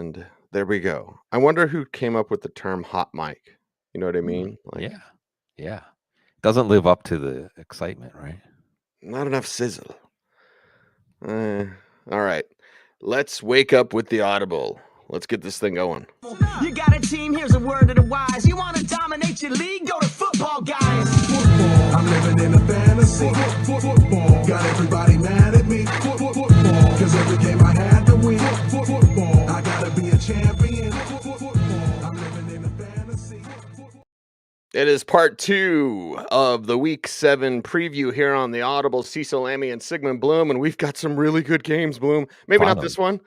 and there we go. I wonder who came up with the term hot mic. You know what I mean? Like, Yeah. Yeah. Doesn't live up to the excitement, right? not enough sizzle. All right. Let's wake up with the Audible. Let's get this thing going. You got a team, here's a word to the wise. You want to dominate your league? Go to football, guys. Football, I'm living in a fantasy. Football, got everybody mad at me. Football, cause every game I had to win. Football, I gotta be a champion. Football, I'm living in a fantasy. It is part 2 of the Week 7 preview here on the Audible. Cecil, Lammey, and Sigmund Bloom, and we've got some really good games, Bloom. Maybe not this one.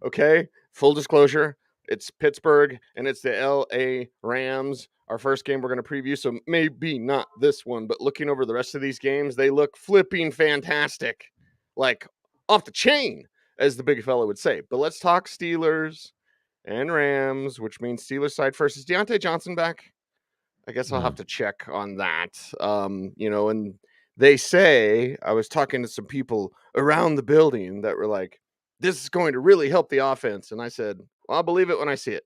Okay, full disclosure, it's Pittsburgh, and it's the L.A. Rams. Our first game we're going to preview, so maybe not this one, but looking over the rest of these games, they look flipping fantastic. Like, off the chain, as the big fella would say. But let's talk Steelers and Rams, which means Steelers side first. Is Deontay Johnson back? I guess I'll have to check on that. And they say, I was talking to some people around the building that were like, this is going to really help the offense. And I said, well, I'll believe it when I see it.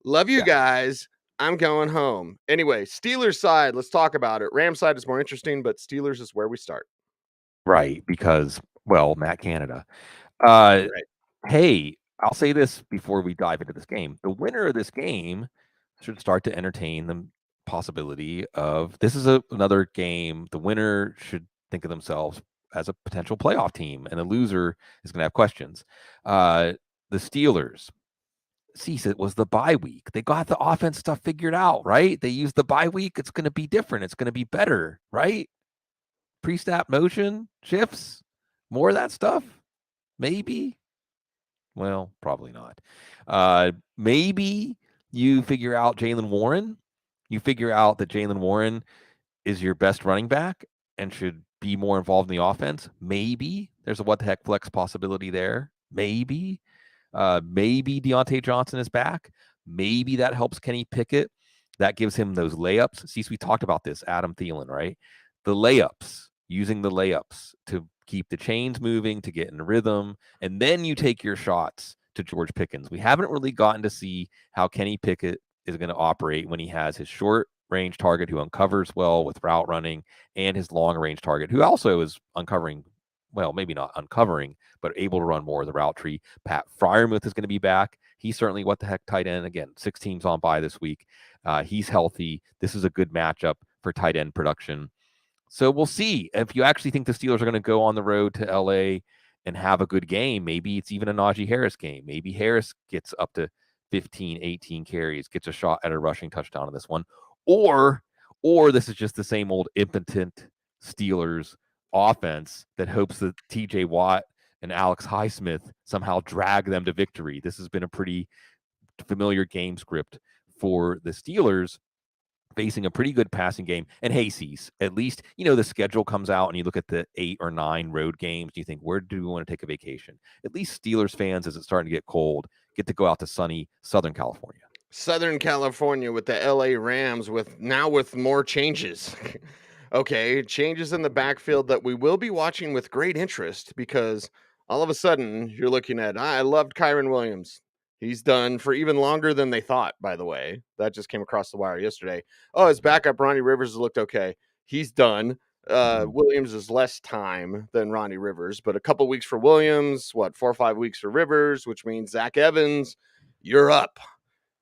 Love you guys. I'm going home. Anyway, Steelers side, let's talk about it. Rams side is more interesting, but Steelers is where we start. Right, because, well, Matt Canada. Right. Hey, I'll say this before we dive into this game. The winner of this game should start to entertain the possibility of this is another game. The winner should think of themselves as a potential playoff team, and the loser is going to have questions. The Steelers, it was the bye week. They got the offense stuff figured out, right? They used the bye week. It's going to be different. It's going to be better, right? Pre-snap motion shifts, more of that stuff, maybe. Well, probably not. Maybe you figure out Jaylen Warren. You figure out that Jaylen Warren is your best running back and should be more involved in the offense. Maybe there's a what the heck flex possibility there. Maybe Deontay Johnson is back. Maybe that helps Kenny Pickett. That gives him those layups. See, we talked about this, Adam Thielen, right? The layups, using the layups to keep the chains moving, to get in rhythm, and then you take your shots to George Pickens. We haven't really gotten to see how Kenny Pickett is going to operate when he has his short range target who uncovers well with route running and his long range target who also is uncovering, well, maybe not uncovering, but able to run more of the route tree. Pat Freiermuth is going to be back. He's certainly what the heck tight end. Again, 6 teams on bye this week. He's healthy. This is a good matchup for tight end production. So we'll see. If you actually think the Steelers are going to go on the road to LA and have a good game, maybe it's even a Najee Harris game. Maybe Harris gets up to 15, 18 carries, gets a shot at a rushing touchdown in this one. Or this is just the same old impotent Steelers offense that hopes that TJ Watt and Alex Highsmith somehow drag them to victory. This has been a pretty familiar game script for the Steelers, facing a pretty good passing game. And hey, Cease, at least, the schedule comes out and you look at the 8 or 9 road games, you think, where do we want to take a vacation? At least Steelers fans, as it's starting to get cold, get to go out to sunny Southern California. Southern California with the LA Rams with more changes. Okay, changes in the backfield that we will be watching with great interest because all of a sudden you're looking at, I loved Kyron Williams. He's done for even longer than they thought, by the way. That just came across the wire yesterday. Oh, his backup, Ronnie Rivers, has looked okay. He's done. Williams is less time than Ronnie Rivers, but a couple weeks for Williams, 4 or 5 weeks for Rivers, which means Zach Evans, you're up.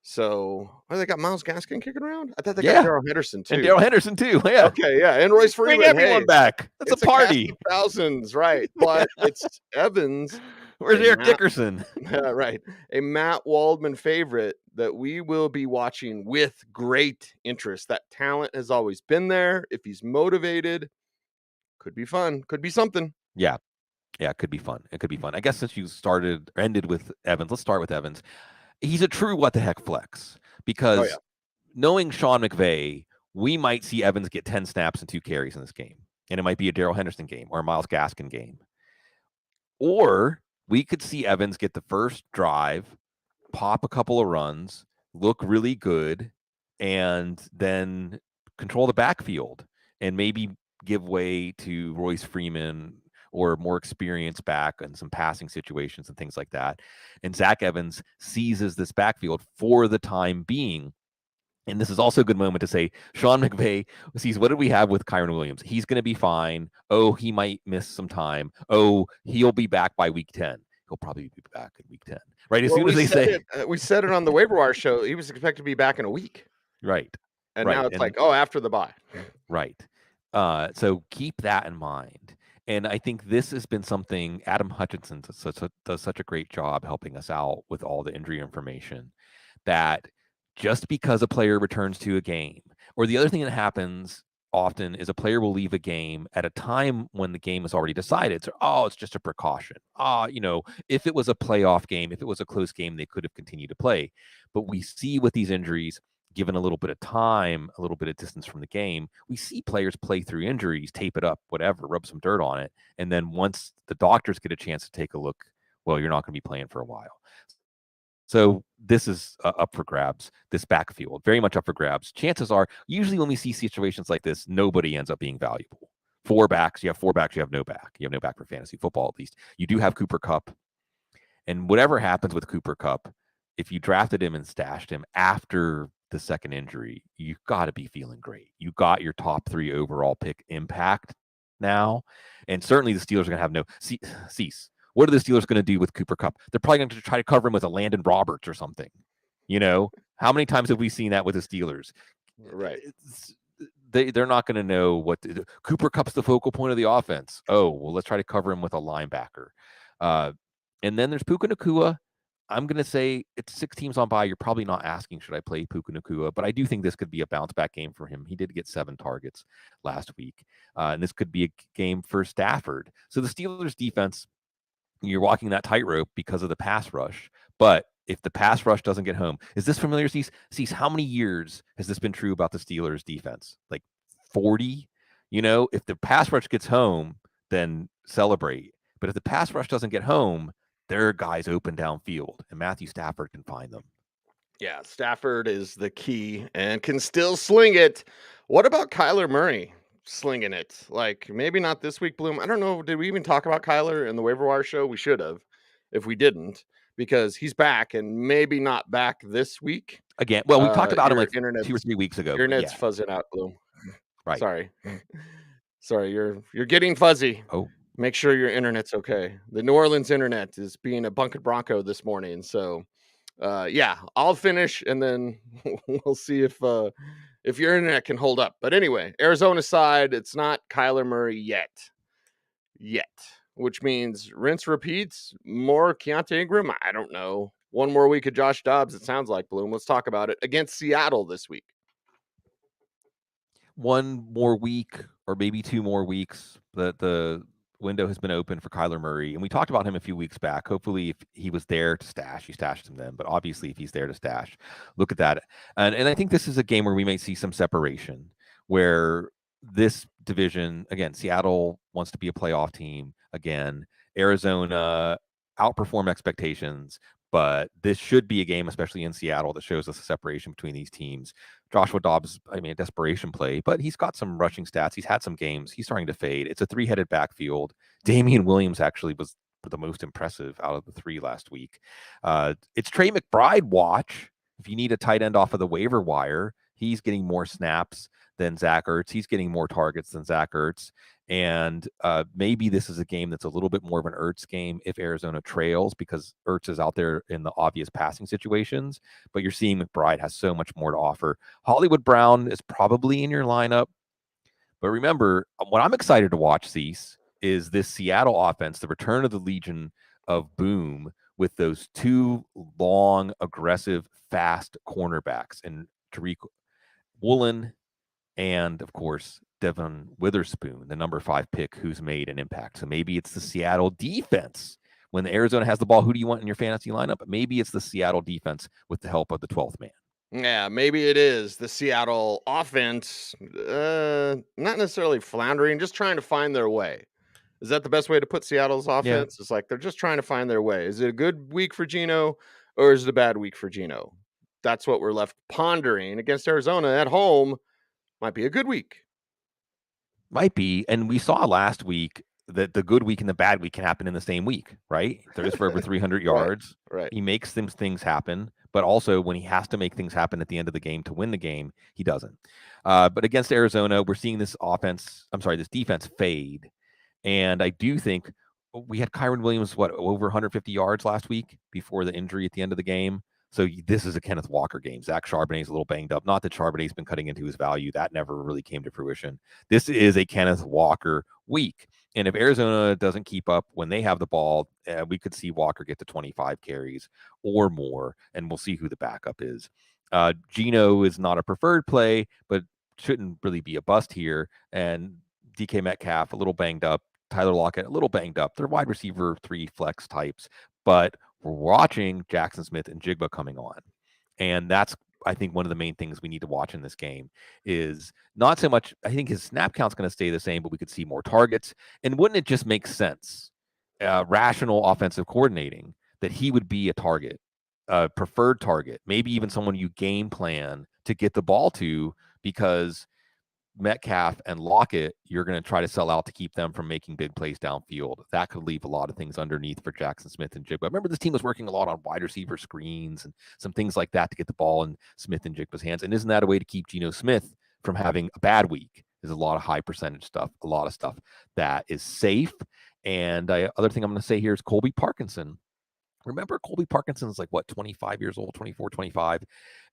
So, they got Myles Gaskin kicking around? I thought they got Darrell Henderson, too. And Darrell Henderson, too, yeah. Okay, yeah, and Royce Freeman. Bring everyone back. That's a party. Thousands, right. But it's Evans. Where's Eric Dickerson? Right. A Matt Waldman favorite that we will be watching with great interest. That talent has always been there. If he's motivated, could be fun. Could be something. Yeah. Yeah, it could be fun. It could be fun. I guess since you ended with Evans, let's start with Evans. He's a true what the heck flex because knowing Sean McVay, we might see Evans get 10 snaps and 2 carries in this game. And it might be a Darrell Henderson game or a Myles Gaskin game. Or we could see Evans get the first drive, pop a couple of runs, look really good, and then control the backfield and maybe give way to Royce Freeman or more experience back and some passing situations and things like that. And Zach Evans seizes this backfield for the time being. And this is also a good moment to say, Sean McVay sees, what did we have with Kyron Williams? He's going to be fine. Oh, he might miss some time. Oh, he'll be back by week 10. He'll probably be back in week 10. Right? As soon as they say we said it on the waiver wire show, he was expected to be back in a week. Right. And now it's like, oh, after the bye. Right. So keep that in mind. And I think this has been something Adam Hutchinson does such a great job helping us out with all the injury information, that just because a player returns to a game, or the other thing that happens often is a player will leave a game at a time when the game is already decided. So, it's just a precaution. If it was a playoff game, if it was a close game, they could have continued to play. But we see with these injuries, given a little bit of time, a little bit of distance from the game, we see players play through injuries, tape it up, whatever, rub some dirt on it. And then once the doctors get a chance to take a look, well, you're not going to be playing for a while. So this is up for grabs, this backfield, very much up for grabs. Chances are, usually when we see situations like this, nobody ends up being valuable. 4 backs, you have 4 backs, you have no back. You have no back for fantasy football, at least. You do have Cooper Kupp. And whatever happens with Cooper Kupp, if you drafted him and stashed him after the second injury, you've got to be feeling great. You got your top 3 overall pick impact now. And certainly the Steelers are going to have no cease. What are the Steelers going to do with Cooper Kupp? They're probably going to try to cover him with a Landon Roberts or something. How many times have we seen that with the Steelers? Right. They're not going to know what Cooper Kupp's the focal point of the offense. Oh, well, let's try to cover him with a linebacker. And then there's Puka Nacua. I'm going to say it's 6 teams on bye. You're probably not asking, should I play Puka Nacua? But I do think this could be a bounce back game for him. He did get 7 targets last week. And this could be a game for Stafford. So the Steelers defense, you're walking that tightrope because of the pass rush. But if the pass rush doesn't get home, is this familiar, Cease? How many years has this been true about the Steelers defense? Like 40? If the pass rush gets home, then celebrate. But if the pass rush doesn't get home, there are guys open downfield, and Matthew Stafford can find them. Yeah, Stafford is the key and can still sling it. What about Kyler Murray slinging it? Like, maybe not this week, Bloom. I don't know. Did we even talk about Kyler in the waiver wire show? We should have, if we didn't, because he's back and maybe not back this week. Again, well, we talked about him like 2 or 3 weeks ago. Your internet's fuzzing out, Bloom. Right. Sorry, you're getting fuzzy. Oh. Make sure your internet's okay. The New Orleans internet is being a bunker Bronco this morning. So, I'll finish and then we'll see if your internet can hold up. But anyway, Arizona side, it's not Kyler Murray yet, which means rinse repeats, more Keontae Ingram. I don't know. 1 more week of Josh Dobbs, it sounds like, Bloom. Let's talk about it against Seattle this week. 1 more week or maybe 2 more weeks. The window has been open for Kyler Murray, and we talked about him a few weeks back. Hopefully, if he was there to stash, you stashed him then. But obviously, if he's there to stash, look at that. And I think this is a game where we may see some separation, where this division, again, Seattle wants to be a playoff team again. Arizona outperform expectations, but this should be a game, especially in Seattle, that shows us a separation between these teams. Joshua Dobbs, a desperation play, but he's got some rushing stats. He's had some games. He's starting to fade. It's a 3-headed backfield. Damian Williams actually was the most impressive out of the 3 last week. It's Trey McBride watch. If you need a tight end off of the waiver wire, he's getting more snaps than Zach Ertz. He's getting more targets than Zach Ertz. And maybe this is a game that's a little bit more of an Ertz game if Arizona trails, because Ertz is out there in the obvious passing situations. But you're seeing McBride has so much more to offer. Hollywood Brown is probably in your lineup. But remember, what I'm excited to watch, Cease, is this Seattle offense, the return of the Legion of Boom, with those 2 long, aggressive, fast cornerbacks, and Tariq Woolen and, of course, Devon Witherspoon, the number 5 pick, who's made an impact. So maybe it's the Seattle defense. When Arizona has the ball, who do you want in your fantasy lineup? Maybe it's the Seattle defense with the help of the 12th man. Yeah, maybe it is the Seattle offense, not necessarily floundering, just trying to find their way. Is that the best way to put Seattle's offense? Yeah. It's like they're just trying to find their way. Is it a good week for Geno, or is it a bad week for Geno? That's what we're left pondering. Against Arizona at home might be a good week. Might be. And we saw last week that the good week and the bad week can happen in the same week, right? Throws for over 300 yards. Right. He makes things happen, but also when he has to make things happen at the end of the game to win the game, he doesn't. But against Arizona, we're seeing this defense fade. And I do think we had Kyron Williams, over 150 yards last week before the injury at the end of the game. So this is a Kenneth Walker game. Zach Charbonnet's a little banged up. Not that Charbonnet's been cutting into his value. That never really came to fruition. This is a Kenneth Walker week. And if Arizona doesn't keep up when they have the ball, we could see Walker get to 25 carries or more, and we'll see who the backup is. Geno is not a preferred play, but shouldn't really be a bust here. And DK Metcalf, a little banged up. Tyler Lockett, a little banged up. They're wide receiver 3 flex types, but we're watching Jackson Smith and Jigba coming on. And that's, I think, one of the main things we need to watch in this game is not so much, I think his snap count's going to stay the same, but we could see more targets. And wouldn't it just make sense, rational offensive coordinating, that he would be a target, a preferred target, maybe even someone you game plan to get the ball to, because Metcalf and Lockett, you're going to try to sell out to keep them from making big plays downfield. That could leave a lot of things underneath for Jackson Smith and Jigba. Remember, this team was working a lot on wide receiver screens and some things like that to get the ball in Smith and Jigba's hands. And isn't that a way to keep Geno Smith from having a bad week? There's a lot of high percentage stuff, a lot of stuff that is safe. And other thing I'm going to say here is Colby Parkinson. Remember, Colby Parkinson's 25 years old, 24, 25.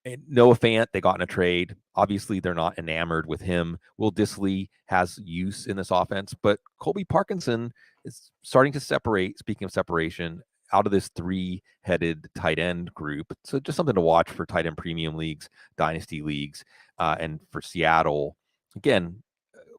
And Noah Fant, they got in a trade. Obviously, they're not enamored with him. Will Dissly has use in this offense, but Colby Parkinson is starting to separate, speaking of separation, out of this 3-headed tight end group. So just something to watch for tight end premium leagues, dynasty leagues, and for Seattle. Again,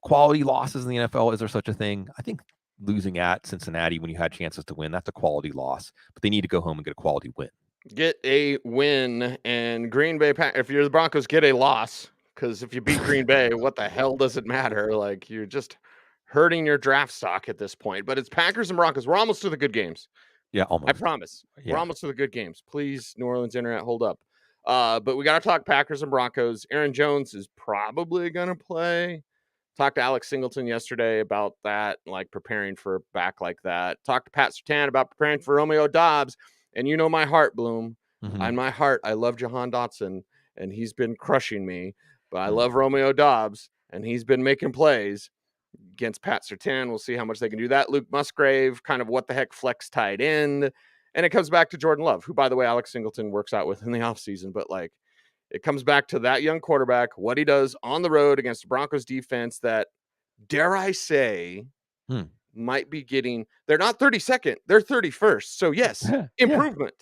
quality losses in the NFL. Is there such a thing? I think losing at Cincinnati when you had chances to win, that's a quality loss, but they need to go home and get a quality win. Get a win, and Green Bay, if you're the Broncos, get a loss, because if you beat Green Bay, what the hell does it matter? You're just hurting your draft stock at this point. But it's Packers and Broncos. We're almost to the good games. Yeah, almost. I promise. Yeah. We're almost to the good games. Please, New Orleans Internet, hold up. But we got to talk Packers and Broncos. Aaron Jones is probably going to play. Talked to Alex Singleton yesterday about that, preparing for a back like that. Talked to Pat Surtain about preparing for Romeo Doubs. And you know my heart, Bloom. Mm-hmm. On my heart, I love Jahan Dotson, and he's been crushing me. But I love Romeo Doubs, and he's been making plays against Pat Surtain. We'll see how much they can do that. Luke Musgrave, kind of what the heck flex tight end. And it comes back to Jordan Love, who, by the way, Alex Singleton works out with in the offseason. But, it comes back to that young quarterback, what he does on the road against the Broncos defense that, dare I say, might be getting, they're not 32nd, they're 31st. So yes, improvement.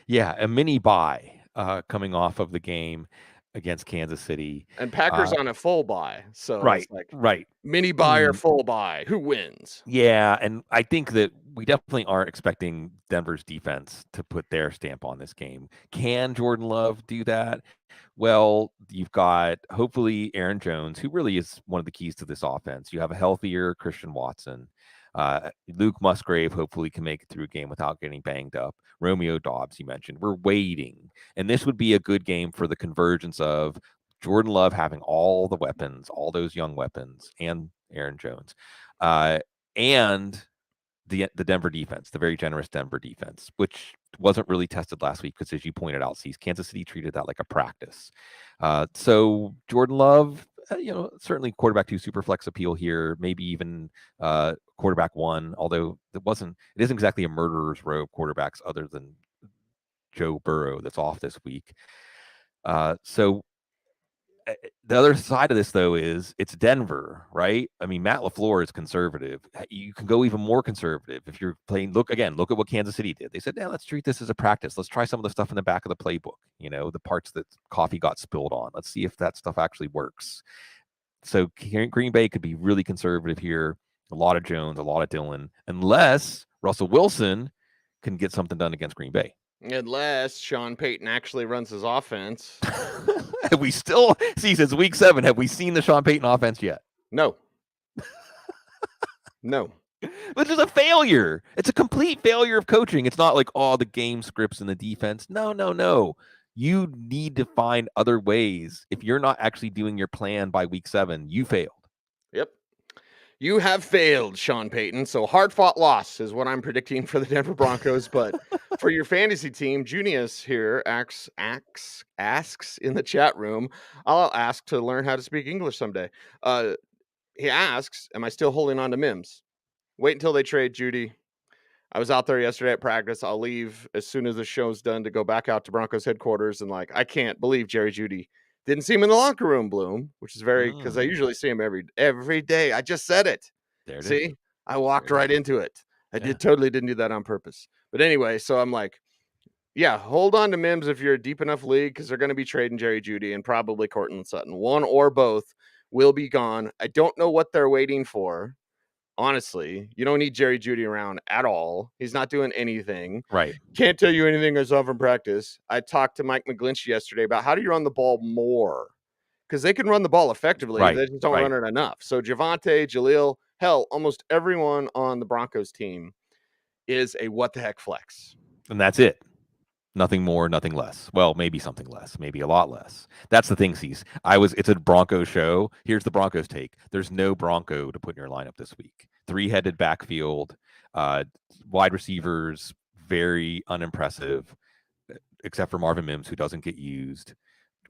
Yeah, a mini bye coming off of the game against Kansas City. And Packers on a full bye. So right, it's mini bye or full bye. Who wins? Yeah, and I think that we definitely aren't expecting Denver's defense to put their stamp on this game. Can Jordan Love do that? Well, you've got hopefully Aaron Jones, who really is one of the keys to this offense. You have a healthier Christian Watson. Luke Musgrave hopefully can make it through a game without getting banged up. Romeo Doubs, you mentioned. We're waiting. And this would be a good game for the convergence of Jordan Love having all the weapons, all those young weapons, and Aaron Jones. And the Denver defense, the very generous Denver defense, which wasn't really tested last week because, as you pointed out, Kansas City treated that like a practice. So Jordan Love, certainly quarterback 2 super flex appeal here, maybe even quarterback 1, although it isn't exactly a murderer's row of quarterbacks other than Joe Burrow that's off this week. So the other side of this, though, is it's Denver, right? I mean, Matt LaFleur is conservative. You can go even more conservative if you're playing. Look at what Kansas City did. They said, let's treat this as a practice. Let's try some of the stuff in the back of the playbook, the parts that coffee got spilled on. Let's see if that stuff actually works. So Green Bay could be really conservative here. A lot of Jones, a lot of Dillon, unless Russell Wilson can get something done against Green Bay. Unless Sean Payton actually runs his offense. Have we still since week 7? Have we seen the Sean Payton offense yet? No. No. Which is a failure. It's a complete failure of coaching. It's not like, the game scripts and the defense. No. You need to find other ways. If you're not actually doing your plan by week 7, you failed. Yep. You have failed, Sean Payton. So hard-fought loss is what I'm predicting for the Denver Broncos. But for your fantasy team, Junius here asks in the chat room. I'll ask to learn how to speak English someday. He asks, "Am I still holding on to Mims? Wait until they trade Judy. I was out there yesterday at practice. I'll leave as soon as the show's done to go back out to Broncos headquarters. And I can't believe Jerry Judy didn't see him in the locker room, Bloom, which is because I usually see him every day. I just said it. There it is. See, I walked right into it. I totally didn't do that on purpose. But anyway, so I'm like, yeah, hold on to Mims if you're a deep enough league because they're going to be trading Jerry Judy and probably Courtland Sutton. One or both will be gone. I don't know what they're waiting for. Honestly, you don't need Jerry Judy around at all. He's not doing anything. Right. Can't tell you anything I saw from practice. I talked to Mike McGlinchey yesterday about how do you run the ball more? Because they can run the ball effectively. Right. They just don't run it enough. So Javonte, Jaleel, hell, almost everyone on the Broncos team is a what the heck flex. And that's it. Nothing more, nothing less. Well, maybe something less, maybe a lot less. That's the thing, Cease. It's a Broncos show. Here's the Broncos take. There's no Bronco to put in your lineup this week. 3-headed backfield, wide receivers, very unimpressive, except for Marvin Mims, who doesn't get used.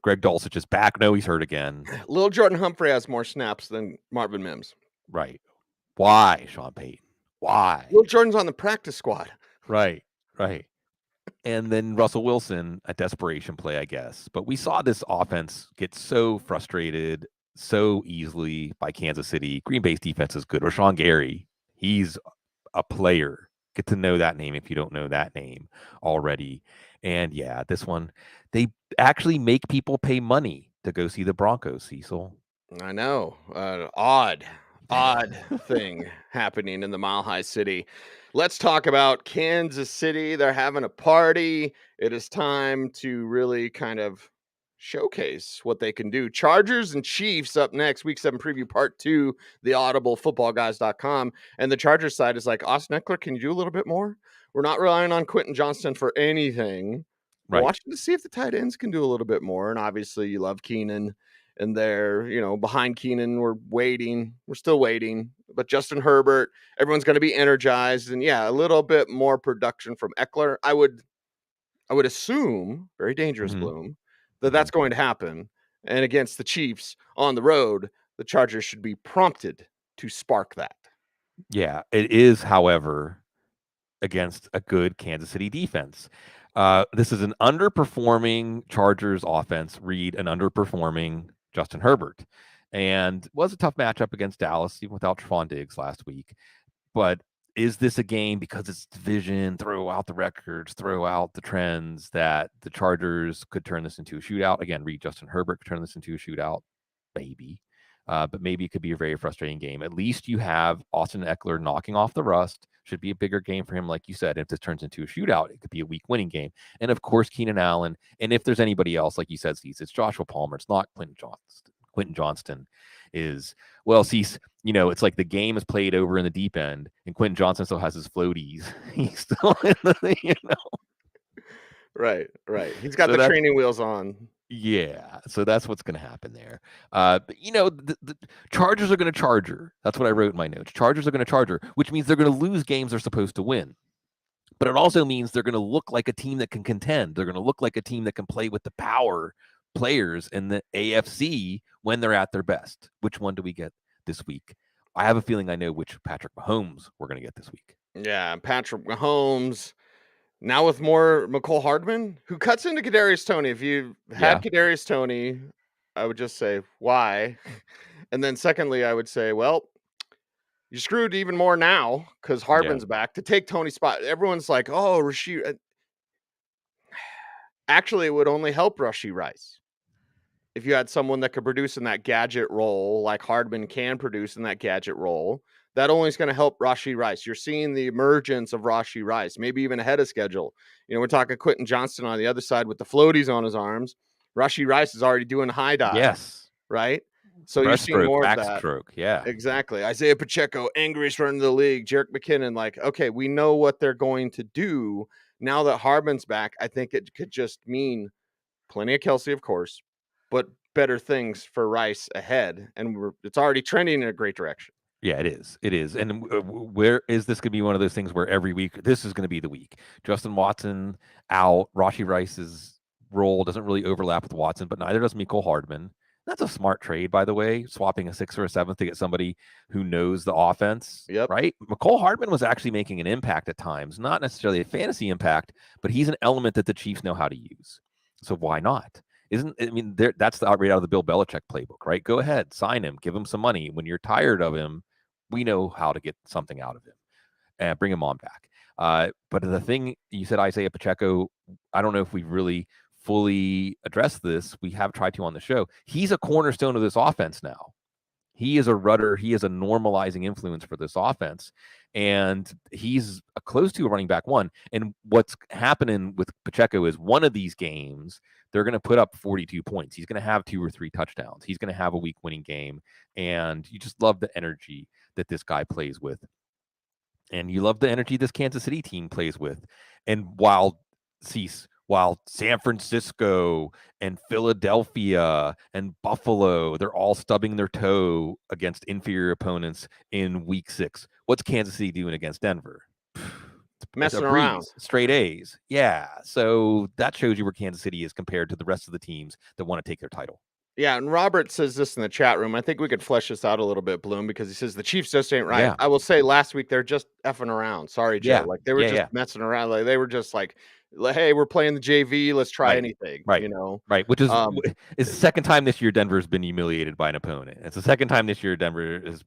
Greg Dulcich is back. No, he's hurt again. Lil Jordan Humphrey has more snaps than Marvin Mims. Right. Why, Sean Payton? Why? Lil Jordan's on the practice squad. Right. And then Russell Wilson, a desperation play, I guess. But we saw this offense get so frustrated so easily by Kansas City. Green Bay's defense is good. Rashawn Gary, he's a player. Get to know that name if you don't know that name already. And yeah, this one, they actually make people pay money to go see the Broncos, Cecil. I know. Odd thing happening in the Mile High City. Let's talk about Kansas City. They're having a party. It is time to really kind of showcase what they can do. Chargers and Chiefs up next. Week 7 preview part 2, the Audible footballguys.com. And the Chargers side is like, Austin Eckler, can you do a little bit more? We're not relying on Quentin Johnston for anything. We're watching to see if the tight ends can do a little bit more. And obviously you love Keenan. And they're, behind Keenan, we're still waiting. But Justin Herbert, everyone's going to be energized. And yeah, a little bit more production from Eckler. I would assume, very dangerous, Bloom, that's going to happen. And against the Chiefs on the road, the Chargers should be prompted to spark that. Yeah, it is, however, against a good Kansas City defense. This is an underperforming Chargers offense. Read an underperforming Justin Herbert. And was a tough matchup against Dallas, even without Trevon Diggs last week. But is this a game, because it's division, throw out the records, throw out the trends, that the Chargers could turn this into a shootout? Again, read Justin Herbert could turn this into a shootout. Maybe. But maybe it could be a very frustrating game. At least you have Austin Eckler knocking off the rust. Should be a bigger game for him, like you said. If this turns into a shootout, it could be a week winning game. And of course, Keenan Allen. And if there's anybody else, like you said, Cease, it's Joshua Palmer. It's not Quentin Johnston. Quentin Johnston is, well, Cease, it's like the game is played over in the deep end, and Quentin Johnston still has his floaties. He's still in the, Right. He's got the training wheels on. Yeah, so that's what's going to happen there. But the Chargers are going to charger. That's what I wrote in my notes. Chargers are going to charger, which means they're going to lose games they're supposed to win. But it also means they're going to look like a team that can contend. They're going to look like a team that can play with the power players in the AFC when they're at their best. Which one do we get this week? I have a feeling I know which Patrick Mahomes we're going to get this week. Yeah, Patrick Mahomes. Now with more McCole Hardman, who cuts into Kadarius Toney. If you had Kadarius Toney, I would just say, why? And then secondly, I would say, well, you're screwed even more now because Hardman's back to take Toney's spot. Everyone's like, oh, Rashee. Actually, it would only help Rashee Rice if you had someone that could produce in that gadget role like Hardman can produce in that gadget role. That only is going to help Rashee Rice. You're seeing the emergence of Rashee Rice, maybe even ahead of schedule. We're talking Quentin Johnston on the other side with the floaties on his arms. Rashee Rice is already doing high dive. Yes. Right? So you're seeing more of that. Backstroke, yeah. Exactly. Isaiah Pacheco, angriest runner in the league. Jerick McKinnon, okay, we know what they're going to do. Now that Hardman's back, I think it could just mean plenty of Kelsey, of course, but better things for Rice ahead. And it's already trending in a great direction. Yeah, it is. It is. And where is this going to be one of those things where every week, this is going to be the week? Justin Watson out. Rashee Rice's role doesn't really overlap with Watson, but neither does Mecole Hardman. That's a smart trade, by the way, swapping a 6th or a 7th to get somebody who knows the offense, right? Mecole Hardman was actually making an impact at times, not necessarily a fantasy impact, but he's an element that the Chiefs know how to use. So why not? That's the right out of the Bill Belichick playbook, right? Go ahead, sign him, give him some money. When you're tired of him, we know how to get something out of him and bring him on back. But the thing you said, Isaiah Pacheco, I don't know if we've really fully addressed this. We have tried to on the show. He's a cornerstone of this offense now. He is a rudder. He is a normalizing influence for this offense. And he's close to a running back one. And what's happening with Pacheco is one of these games, they're going to put up 42 points. He's going to have 2 or 3 touchdowns. He's going to have a week winning game. And you just love the energy that this guy plays with. And you love the energy this Kansas City team plays with. And while San Francisco and Philadelphia and Buffalo, they're all stubbing their toe against inferior opponents in week 6. What's Kansas City doing against Denver? Messing around. Straight A's. Yeah. So that shows you where Kansas City is compared to the rest of the teams that want to take their title. Yeah, and Robert says this in the chat room. I think we could flesh this out a little bit, Bloom, because he says the Chiefs just ain't right. Yeah. I will say last week they're just effing around. Sorry, Joe. Like they were just messing around. Like they were just like, hey, we're playing the JV. Let's try anything. Right. You know. Right. Which is it's the second time this year Denver's been humiliated by an opponent. It's the second time this year Denver has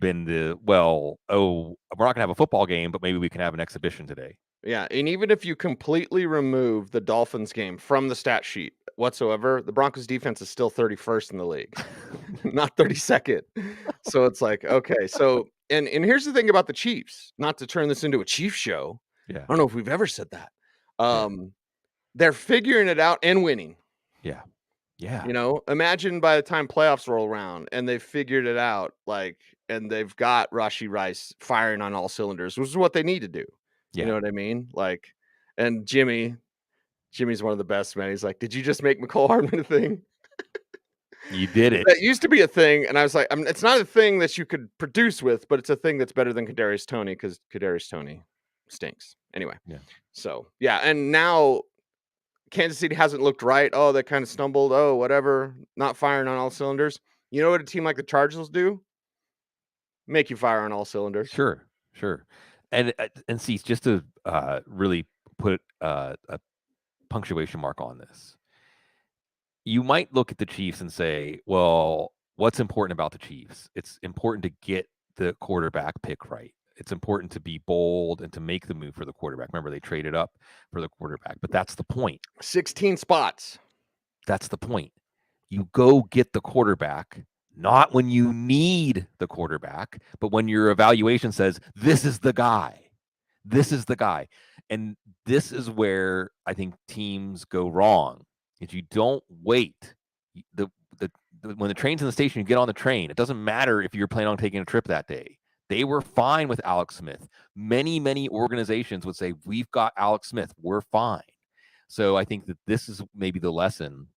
been we're not gonna have a football game, but maybe we can have an exhibition today. Yeah, and even if you completely remove the Dolphins game from the stat sheet whatsoever, the Broncos defense is still 31st in the league, not 32nd. So it's like, okay. So, and here's the thing about the Chiefs, not to turn this into a Chiefs show. Yeah. I don't know if we've ever said that. They're figuring it out and winning. Yeah. Yeah. You know, imagine by the time playoffs roll around and they've figured it out, and they've got Rashee Rice firing on all cylinders, which is what they need to do. Yeah. You know what I mean? And Jimmy's one of the best, man. He's like, did you just make Mecole Hardman a thing? You did it. That used to be a thing. And I was like, it's not a thing that you could produce with, but it's a thing that's better than Kadarius Toney because Kadarius Toney stinks. Anyway. Yeah. So, yeah. And now Kansas City hasn't looked right. Oh, they kind of stumbled. Oh, whatever. Not firing on all cylinders. You know what a team like the Chargers do? Make you fire on all cylinders. Sure. And see, just to really put a punctuation mark on this, you might look at the Chiefs and say, well, what's important about the Chiefs? It's important to get the quarterback pick right. It's important to be bold and to make the move for the quarterback. Remember, they traded up for the quarterback, but that's the point. 16 spots. That's the point. You go get the quarterback, not when you need the quarterback, but when your evaluation says, this is the guy. This is the guy. And this is where I think teams go wrong. If you don't wait, when the train's in the station, you get on the train. It doesn't matter if you're planning on taking a trip that day. They were fine with Alex Smith. Many, many organizations would say, we've got Alex Smith. We're fine. So I think that this is maybe the lesson.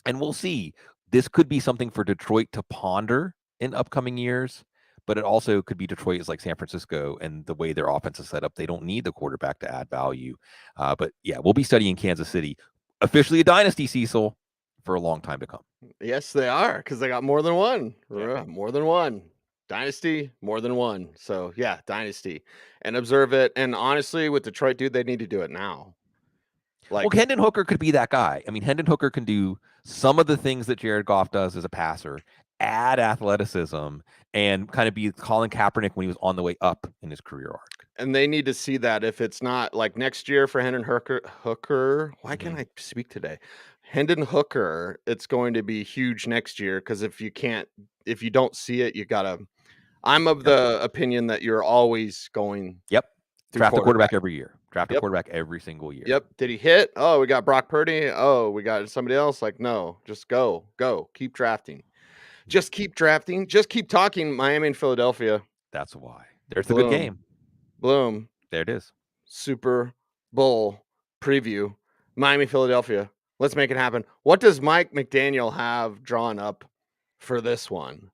And we'll see. This could be something for Detroit to ponder in upcoming years, but it also could be Detroit is like San Francisco and the way their offense is set up. They don't need the quarterback to add value. But yeah, we'll be studying Kansas City. Officially a dynasty, Cecil, for a long time to come. Yes, they are, because they got more than one. Yeah. More than one. Dynasty, more than one. So yeah, dynasty. And observe it. And honestly, with Detroit, dude, they need to do it now. Well, Hendon Hooker could be that guy. I mean, Hendon Hooker can do some of the things that Jared Goff does as a passer, add athleticism, and kind of be Colin Kaepernick when he was on the way up in his career arc. And they need to see that if it's not like next year for Hendon Hooker. Why can't I speak today? Hendon Hooker, it's going to be huge next year because if you don't see it, you gotta. I'm of the opinion that you're always going. Yep. Draft a quarterback every year. Draft a quarterback every single year. Yep. Did he hit? Oh, we got Brock Purdy. Oh, we got somebody else. Like, no, just go. Keep drafting. Just keep drafting. Just keep talking. Miami and Philadelphia. That's why. There's the good game. Bloom. There it is. Super Bowl preview. Miami, Philadelphia. Let's make it happen. What does Mike McDaniel have drawn up for this one?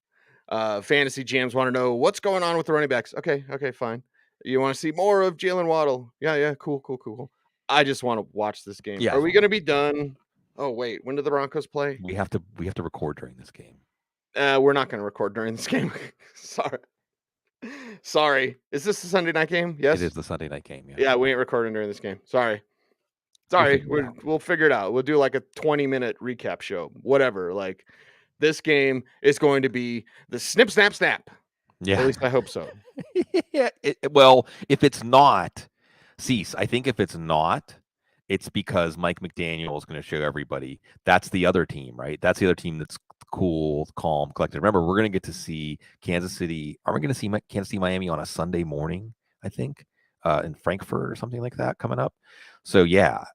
Fantasy GMs want to know what's going on with the running backs. Okay, fine. You want to see more of Jalen Waddle? Yeah, cool. I just want to watch this game. Yeah. Are we going to be done? Oh wait, when do the Broncos play? We have to record during this game. We're not going to record during this game. Sorry. Is this the Sunday night game? Yes, it is the Sunday night game. Yeah, we ain't recording during this game. Sorry. We'll figure it out. We'll do like a 20-minute recap show. Whatever. Like, this game is going to be the snip, snap, snap. Yeah. At least I hope so. Yeah. Well, if it's not, Cease, I think if it's not, it's because Mike McDaniel is going to show everybody that's the other team, right? That's the other team that's cool, calm, collected. Remember, we're going to get to see Kansas City. Are we going to see Kansas City, Miami on a Sunday morning, I think, in Frankfurt or something like that coming up? So, yeah,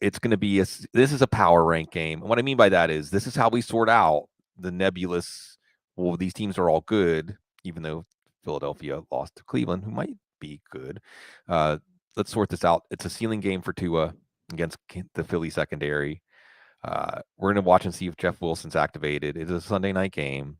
it's going to be this is a power rank game. And what I mean by that is this is how we sort out the nebulous, well, these teams are all good, even though Philadelphia lost to Cleveland, who might be good. Let's sort this out. It's a ceiling game for Tua against the Philly secondary. We're going to watch and see if Jeff Wilson's activated. It is a Sunday night game.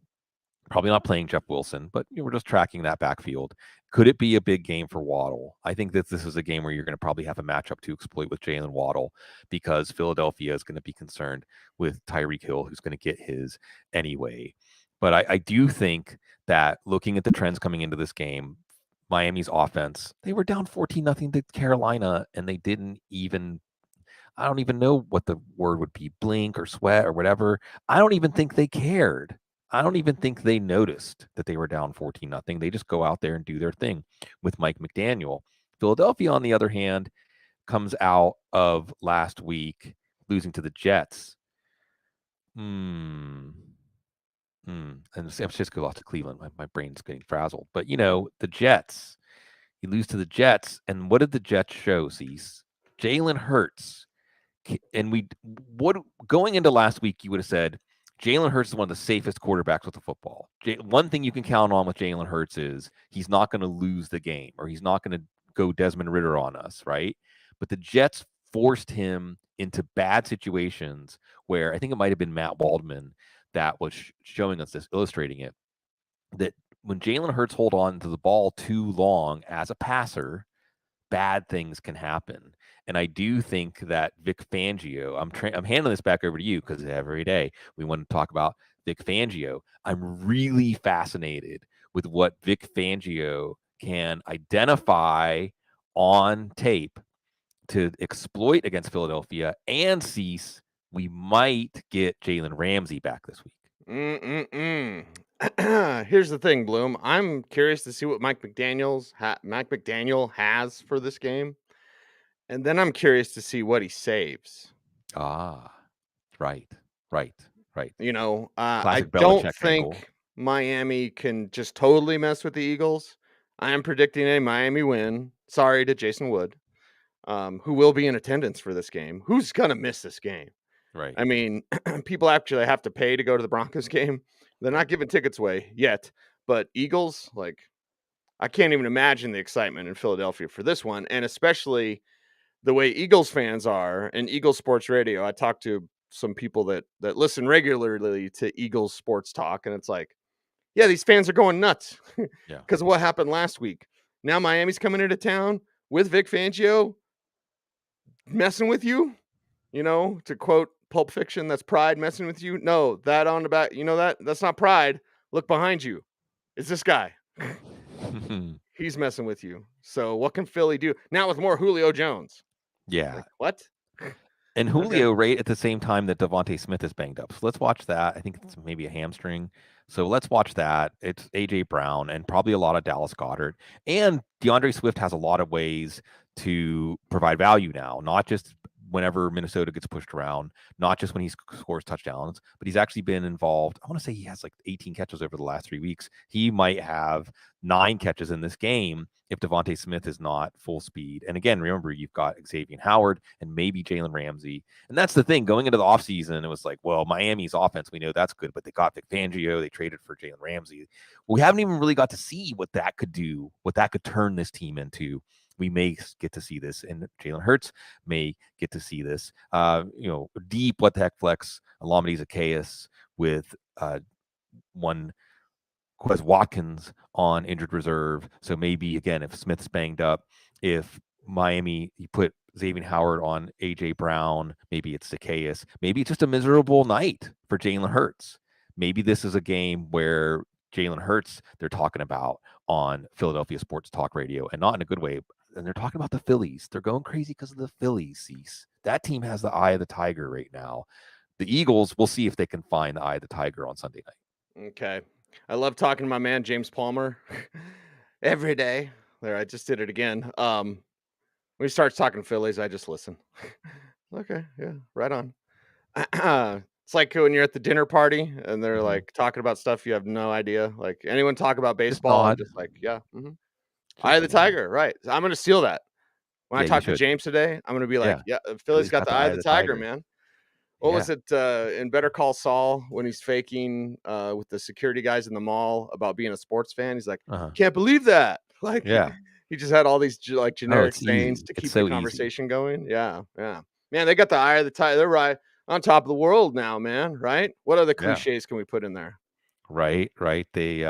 Probably not playing Jeff Wilson, but we're just tracking that backfield. Could it be a big game for Waddle? I think that this is a game where you're going to probably have a matchup to exploit with Jalen Waddle because Philadelphia is going to be concerned with Tyreek Hill, who's going to get his anyway. But I do think that looking at the trends coming into this game, Miami's offense, they were down 14-0 to Carolina, and they didn't even, I don't even know what the word would be, blink or sweat or whatever. I don't even think they cared. I don't even think they noticed that they were down 14-0. They just go out there and do their thing with Mike McDaniel. Philadelphia, on the other hand, comes out of last week losing to the Jets. And San Francisco lost to Cleveland. My brain's getting frazzled. But, the Jets, you lose to the Jets. And what did the Jets show, Cease? Jalen Hurts. And going into last week, you would have said, Jalen Hurts is one of the safest quarterbacks with the football. One thing you can count on with Jalen Hurts is he's not going to lose the game, or he's not going to go Desmond Ridder on us, right? But the Jets forced him into bad situations where I think it might have been Matt Waldman that was showing us this, illustrating it, that when Jalen Hurts hold on to the ball too long as a passer, bad things can happen. And I do think that Vic Fangio, I'm handing this back over to you because every day we want to talk about Vic Fangio. I'm really fascinated with what Vic Fangio can identify on tape to exploit against Philadelphia, and Cease, we might get Jalen Ramsey back this week. Here's the thing, Bloom. I'm curious to see what Mike McDaniel has for this game. And then I'm curious to see what he saves. Right. I don't think Miami can just totally mess with the Eagles. I am predicting a Miami win. Sorry to Jason Wood, who will be in attendance for this game. Who's going to miss this game? Right. I mean, people actually have to pay to go to the Broncos game. They're not giving tickets away yet. But Eagles, I can't even imagine the excitement in Philadelphia for this one. And especially the way Eagles fans are, and Eagles Sports Radio. I talked to some people that listen regularly to Eagles Sports Talk, and it's like, yeah, these fans are going nuts because of what happened last week. Now Miami's coming into town with Vic Fangio messing with you, to quote Pulp Fiction, that's pride messing with you. No, that on the back, that's not pride. Look behind you. It's this guy. He's messing with you. So what can Philly do now with more Julio Jones? Yeah. What? And Julio right at the same time that Devontae Smith is banged up. So let's watch that. I think it's maybe a hamstring. So let's watch that. It's A.J. Brown and probably a lot of Dallas Goedert. And DeAndre Swift has a lot of ways to provide value now, not just whenever Minnesota gets pushed around, not just when he scores touchdowns, but he's actually been involved. I want to say he has 18 catches over the last 3 weeks. He might have 9 catches in this game if Devontae Smith is not full speed. And again, remember, you've got Xavier Howard and maybe Jalen Ramsey. And that's the thing. Going into the offseason, it was like, well, Miami's offense, we know that's good, but they got Vic Fangio. They traded for Jalen Ramsey. We haven't even really got to see what that could do, what that could turn this team into. We may get to see this, and Jalen Hurts may get to see this. Deep what the heck flex, Alameda Zacchaeus with one Quez Watkins on injured reserve. So maybe, again, if Smith's banged up, if Miami, you put Xavier Howard on A.J. Brown, maybe it's Zacchaeus. Maybe it's just a miserable night for Jalen Hurts. Maybe this is a game where Jalen Hurts, they're talking about on Philadelphia Sports Talk Radio, and not in a good way. And they're talking about the Phillies. They're going crazy because of the Phillies, Cease. That team has the eye of the tiger right now. The Eagles, we'll see if they can find the eye of the tiger on Sunday night. Okay. I love talking to my man, James Palmer, every day. There, I just did it again. When he starts talking Phillies, I just listen. Okay, yeah, right on. It's like when you're at the dinner party and they're like talking about stuff you have no idea. Like anyone talk about baseball, I'm just like, yeah. Eye of the tiger, right. I'm gonna steal that. When I talk to James today, I'm gonna be like, yeah, Philly's got the eye of the tiger, man. What was it in Better Call Saul when he's faking with the security guys in the mall about being a sports fan? He's like, can't believe that. Like, he just had all these like generic sayings to keep the conversation going. Yeah, yeah. Man, they got the eye of the tiger. They're right on top of the world now, man. Right? What other cliches can we put in there? Right. They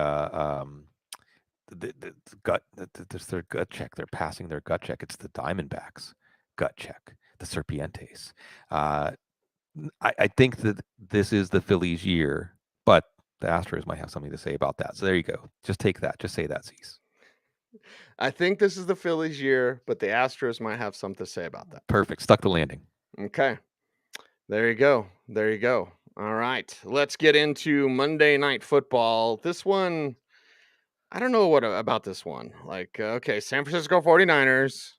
the gut. That's their gut check. They're passing their gut check. It's the Diamondbacks gut check. The Serpientes. I think that this is the Phillies' year, but the Astros might have something to say about that. So there you go. Just take that. Just say that, Cease. I think this is the Phillies' year, but the Astros might have something to say about that. Perfect. Stuck the landing. Okay. There you go. There you go. All right. Let's get into Monday Night Football. This one, I don't know what about this one. Like, okay, San Francisco 49ers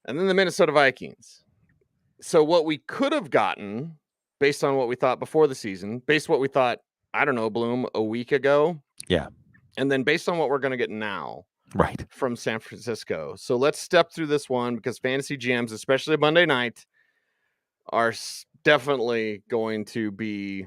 and then the Minnesota Vikings. So what we could have gotten based on what we thought before the season, based on what we thought, I don't know, Bloom, a week ago. Yeah. And then based on what we're going to get now. Right. From San Francisco. So let's step through this one because fantasy GMs, especially Monday night, are definitely going to be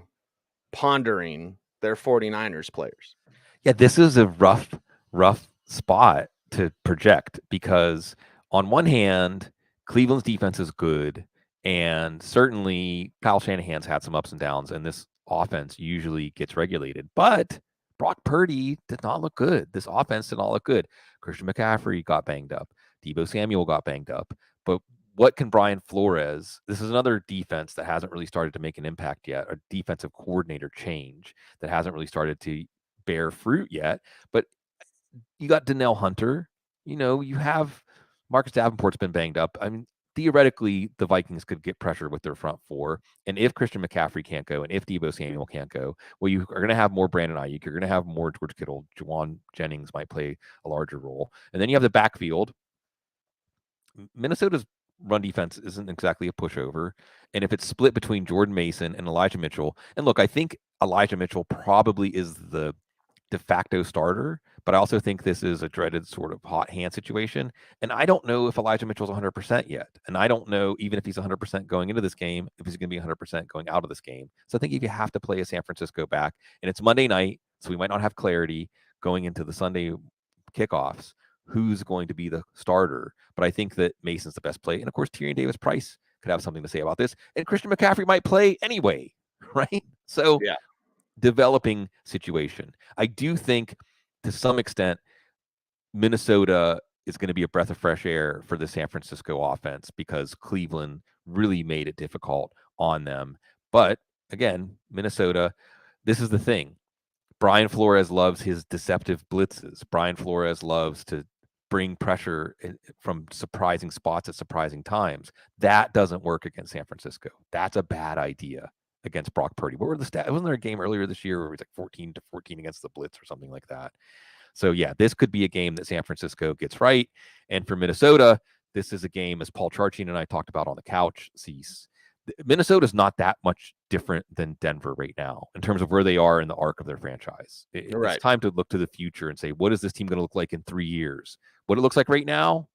pondering their 49ers players. Yeah, this is a rough spot to project because on one hand, Cleveland's defense is good, and certainly Kyle Shanahan's had some ups and downs, and this offense usually gets regulated. But Brock Purdy did not look good. This offense did not look good. Christian McCaffrey got banged up. Deebo Samuel got banged up. But what can Brian Flores, this is another defense that hasn't really started to make an impact yet, a defensive coordinator change that hasn't really started to bear fruit yet. But you got Donnell Hunter, you have Marcus Davenport's been banged up. I mean, theoretically, the Vikings could get pressure with their front four. And if Christian McCaffrey can't go, and if Deebo Samuel can't go, well, you are going to have more Brandon Ayuk. You're going to have more George Kittle. Juwan Jennings might play a larger role. And then you have the backfield. Minnesota's run defense isn't exactly a pushover. And if it's split between Jordan Mason and Elijah Mitchell, and look, I think Elijah Mitchell probably is the de facto starter, but I also think this is a dreaded sort of hot hand situation. And I don't know if Elijah Mitchell's 100% yet. And I don't know, even if he's 100% going into this game, if he's going to be 100% going out of this game. So I think if you have to play a San Francisco back, and it's Monday night, so we might not have clarity going into the Sunday kickoffs, who's going to be the starter. But I think that Mason's the best play. And of course, Tyrion Davis-Price could have something to say about this. And Christian McCaffrey might play anyway, right? So yeah. Developing situation. I do think to some extent Minnesota is going to be a breath of fresh air for the San Francisco offense because Cleveland really made it difficult on them. But again, Minnesota, this is the thing. Brian Flores loves his deceptive blitzes. Brian Flores loves to bring pressure from surprising spots at surprising times. That doesn't work against San Francisco. That's a bad idea against Brock Purdy. What were the stats? Wasn't there a game earlier this year where it was like 14-14 against the blitz or something like that? So yeah, this could be a game that San Francisco gets right. And for Minnesota, this is a game, as Paul Charchian and I talked about on the couch, Cease. Minnesota's not that much different than Denver right now in terms of where they are in the arc of their franchise. It's time to look to the future and say, what is this team going to look like in 3 years? What it looks like right now,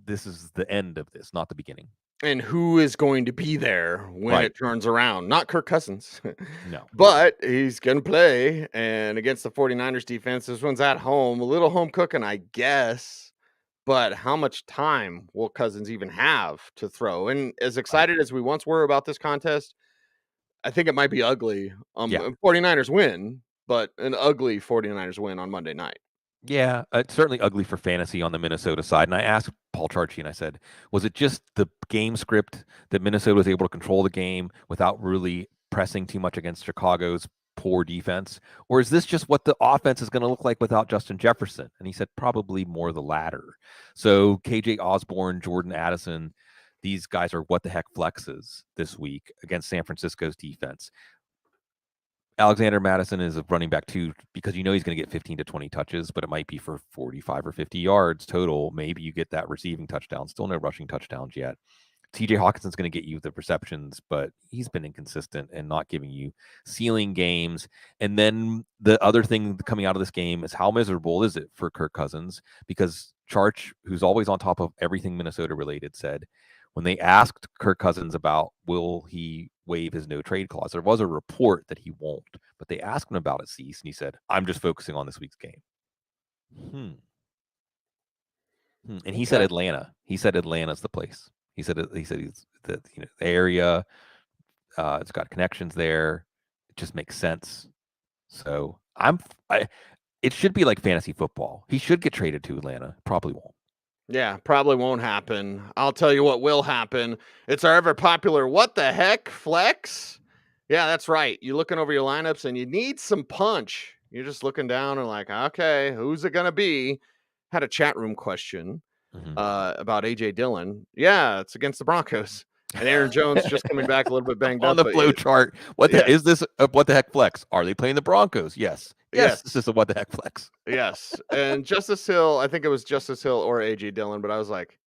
this is the end of this, not the beginning. And who is going to be there when it turns around? Not Kirk Cousins. No. But he's going to play. And against the 49ers defense, this one's at home. A little home cooking, I guess. But how much time will Cousins even have to throw? And as excited as we once were about this contest, I think it might be ugly. Yeah. 49ers win, but an ugly 49ers win on Monday night. Yeah, it's certainly ugly for fantasy on the Minnesota side. And I asked Paul Charchi, and I said, was it just the game script that Minnesota was able to control the game without really pressing too much against Chicago's poor defense? Or is this just what the offense is going to look like without Justin Jefferson? And he said probably more the latter. So KJ Osborne, Jordan Addison, these guys are what the heck flexes this week against San Francisco's defense. Alexander Madison is a running back too, because you know he's going to get 15 to 20 touches, but it might be for 45 or 50 yards total. Maybe you get that receiving touchdown. Still no rushing touchdowns yet. TJ Hawkinson's going to get you the receptions, but he's been inconsistent and not giving you ceiling games. And then the other thing coming out of this game is how miserable is it for Kirk Cousins? Because Charch, who's always on top of everything Minnesota related, said when they asked Kirk Cousins about will he waive his no trade clause, there was a report that he won't, but they asked him about it, Cease, and he said, I'm just focusing on this week's game. And he said Atlanta. He said Atlanta's the place. He said he's the area. It's got connections there. It just makes sense. So it should be like fantasy football. He should get traded to Atlanta. Probably won't. Yeah, probably won't happen. I'll tell you what will happen. It's our ever popular what the heck flex. Yeah, that's right. You're looking over your lineups and you need some punch. You're just looking down and like, okay, who's it gonna be? Had a chat room question about AJ Dillon. Yeah, it's against the Broncos. And Aaron Jones just coming back a little bit banged on up. The flow chart. Is this a what the heck flex? Are they playing the Broncos? Yes. This is a what the heck flex. Yes. And Justice Hill, I think it was Justice Hill or AJ Dillon, but I was like,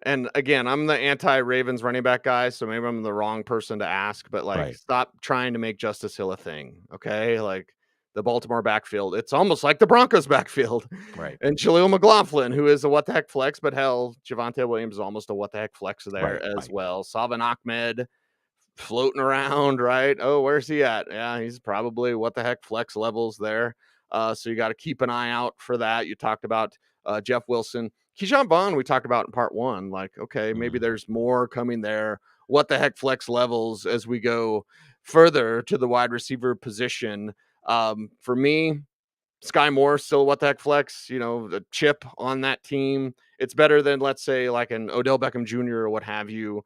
and again, I'm the anti-Ravens running back guy, so maybe I'm the wrong person to ask, but like, stop trying to make Justice Hill a thing, okay? Like the Baltimore backfield, it's almost like the Broncos backfield. Right. And Jaleel McLaughlin, who is a what the heck flex, but hell, Javonte Williams is almost a what the heck flex there as well. Salvin Ahmed floating around, right? Oh, where's he at? Yeah, he's probably what the heck flex levels there. So you got to keep an eye out for that. You talked about Jeff Wilson. Keyshawn Vaughn, we talked about in part one. Like, okay, maybe there's more coming there. What the heck flex levels as we go further to the wide receiver position. For me, Sky Moore still what the heck flex, the chip on that team. It's better than, let's say, like an Odell Beckham Jr. or what have you.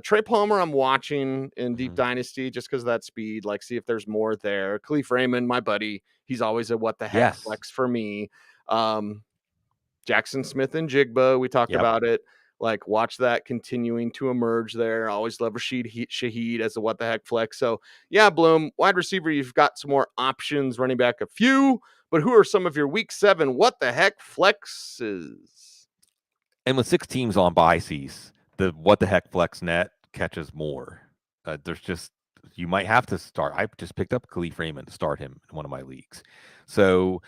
Trey Palmer, I'm watching in Deep Dynasty just because of that speed. Like, see if there's more there. Khalif Raymond, my buddy, he's always a what the heck flex for me. Jackson Smith and Jigba, we talked about it. Like, watch that continuing to emerge there. Always love Rashid Shaheed as a what the heck flex. So, yeah, Bloom, wide receiver, you've got some more options. Running back, a few. But who are some of your week 7 what the heck flexes? And with 6 teams on bye, Cease, the what the heck flex net catches more. There's just, you might have to start. I just picked up Khalif Raymond to start him in one of my leagues. So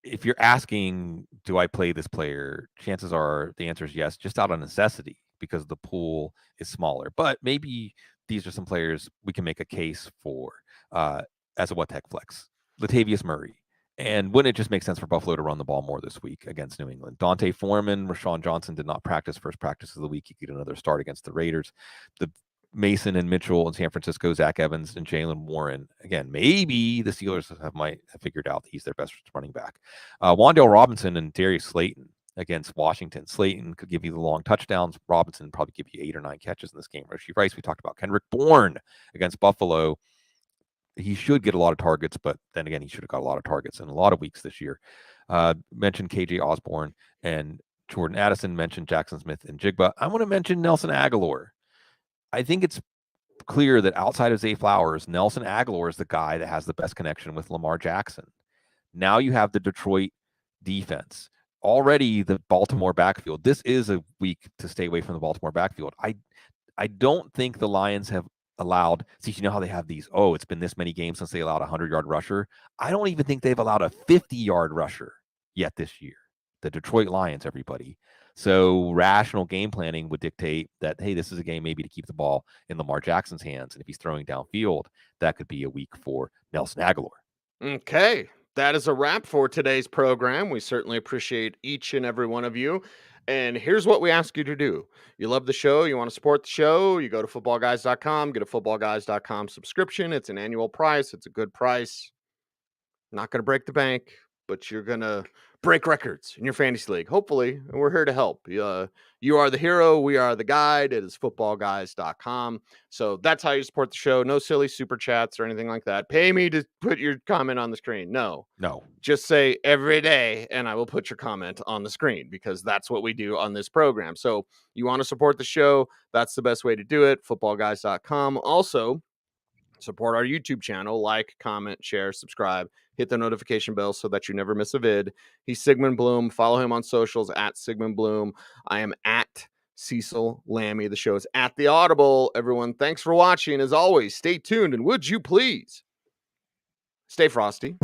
if you're asking, do I play this player? Chances are the answer is yes, just out of necessity because the pool is smaller. But maybe these are some players we can make a case for as a what the heck flex. Latavius Murray. And wouldn't it just make sense for Buffalo to run the ball more this week against New England? Dante Foreman, Rashawn Johnson did not practice first practice of the week. He get another start against the Raiders. The Mason and Mitchell in San Francisco, Zach Evans and Jalen Warren. Again, maybe the Steelers might have figured out that he's their best running back. Wan'Dale Robinson and Darius Slayton against Washington. Slayton could give you the long touchdowns. Robinson probably give you 8 or 9 catches in this game. Rashee Rice, we talked about. Kendrick Bourne against Buffalo. He should get a lot of targets, but then again, he should have got a lot of targets in a lot of weeks this year. Mentioned KJ Osborne and Jordan Addison, mentioned Jackson Smith and Jigba. I want to mention Nelson Aguilar. I think it's clear that outside of Zay Flowers, Nelson Aguilar is the guy that has the best connection with Lamar Jackson. Now you have the Detroit defense. Already the Baltimore backfield. This is a week to stay away from the Baltimore backfield. I don't think the Lions have allowed, see, you know how they have these, it's been this many games since they allowed a 100-yard rusher. I don't even think they've allowed a 50-yard rusher yet this year. The Detroit Lions, everybody. So rational game planning would dictate that, hey, this is a game maybe to keep the ball in Lamar Jackson's hands. And if he's throwing downfield, that could be a week for Nelson Aguilar. Okay. That is a wrap for today's program. We certainly appreciate each and every one of you. And here's what we ask you to do. You love the show, you want to support the show, you go to footballguys.com, get a footballguys.com subscription. It's an annual price. It's a good price. Not going to break the bank, but you're going to break records in your fantasy league, hopefully. And we're here to help. You are the hero. We are the guide. It is footballguys.com. So that's how you support the show. No silly super chats or anything like that. Pay me to put your comment on the screen. No. Just say every day, and I will put your comment on the screen because that's what we do on this program. So you want to support the show, that's the best way to do it. Footballguys.com. Also, support our YouTube channel. Like, comment, share, subscribe. Hit the notification bell so that you never miss a vid. He's Sigmund Bloom. Follow him on socials at Sigmund Bloom. I am at Cecil Lammey. The show is at the Audible. Everyone, thanks for watching. As always, stay tuned, and would you please stay frosty.